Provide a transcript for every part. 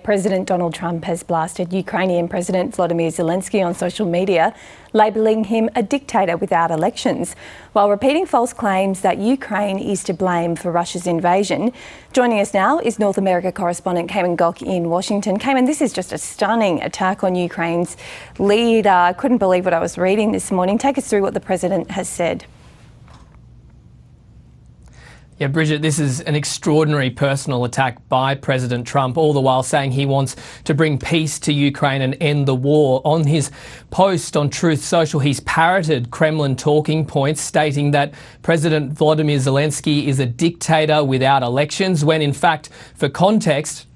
President Donald Trump has blasted Ukrainian President Volodymyr Zelenskyy on social media, labelling him a dictator without elections, while repeating false claims that Ukraine is to blame for Russia's invasion. Joining us now is North America correspondent Cayman Gok in Washington. Cayman, this is just a stunning attack on Ukraine's leader. I couldn't believe what I was reading this morning. Take us through what the President has said. Yeah, Bridget, this is an extraordinary personal attack by President Trump, all the while saying he wants to bring peace to Ukraine and end the war. On his post on Truth Social, he's parroted Kremlin talking points, stating that President Volodymyr Zelenskyy is a dictator without elections, when in fact, for context,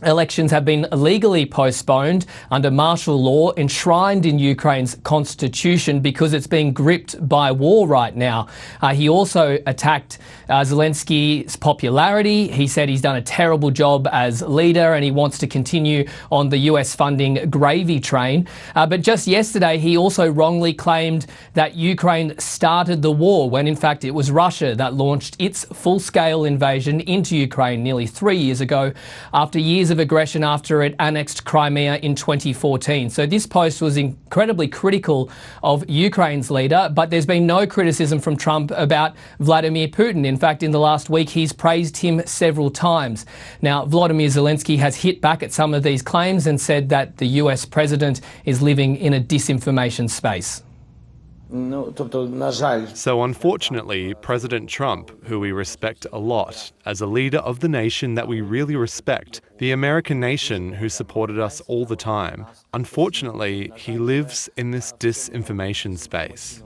elections have been illegally postponed under martial law enshrined in Ukraine's constitution because it's being gripped by war right now. He also attacked Zelenskyy's popularity. He said he's done a terrible job as leader and he wants to continue on the US funding gravy train. But just yesterday, he also wrongly claimed that Ukraine started the war when in fact it was Russia that launched its full-scale invasion into Ukraine nearly 3 years ago after years of aggression after it annexed Crimea in 2014. So this post was incredibly critical of Ukraine's leader, but there's been no criticism from Trump about Vladimir Putin. In fact, in the last week, he's praised him several times. Now, Volodymyr Zelenskyy has hit back at some of these claims and said that the US president is living in a disinformation space. So unfortunately, President Trump, who we respect a lot, as a leader of the nation that we really respect, the American nation who supported us all the time, unfortunately, he lives in this disinformation space.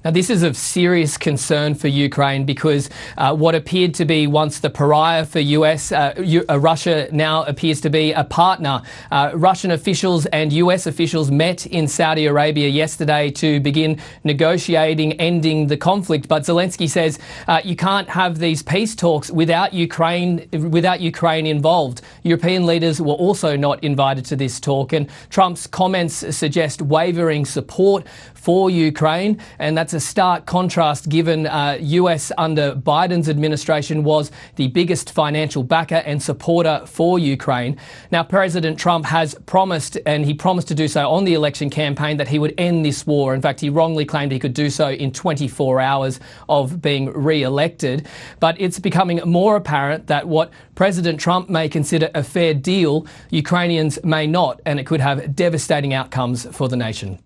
Now, this is of serious concern for Ukraine because what appeared to be once the pariah for Russia now appears to be a partner. Russian officials and US officials met in Saudi Arabia yesterday to begin negotiating ending the conflict. But Zelenskyy says you can't have these peace talks without Ukraine involved. European leaders were also not invited to this talk, and Trump's comments suggest wavering support for Ukraine, and that's a stark contrast given US under Biden's administration was the biggest financial backer and supporter for Ukraine. Now, President Trump has promised, and he promised to do so on the election campaign, that he would end this war. In fact, he wrongly claimed he could do so in 24 hours of being re-elected. But it's becoming more apparent that what President Trump may consider a fair deal, Ukrainians may not, and it could have devastating outcomes for the nation.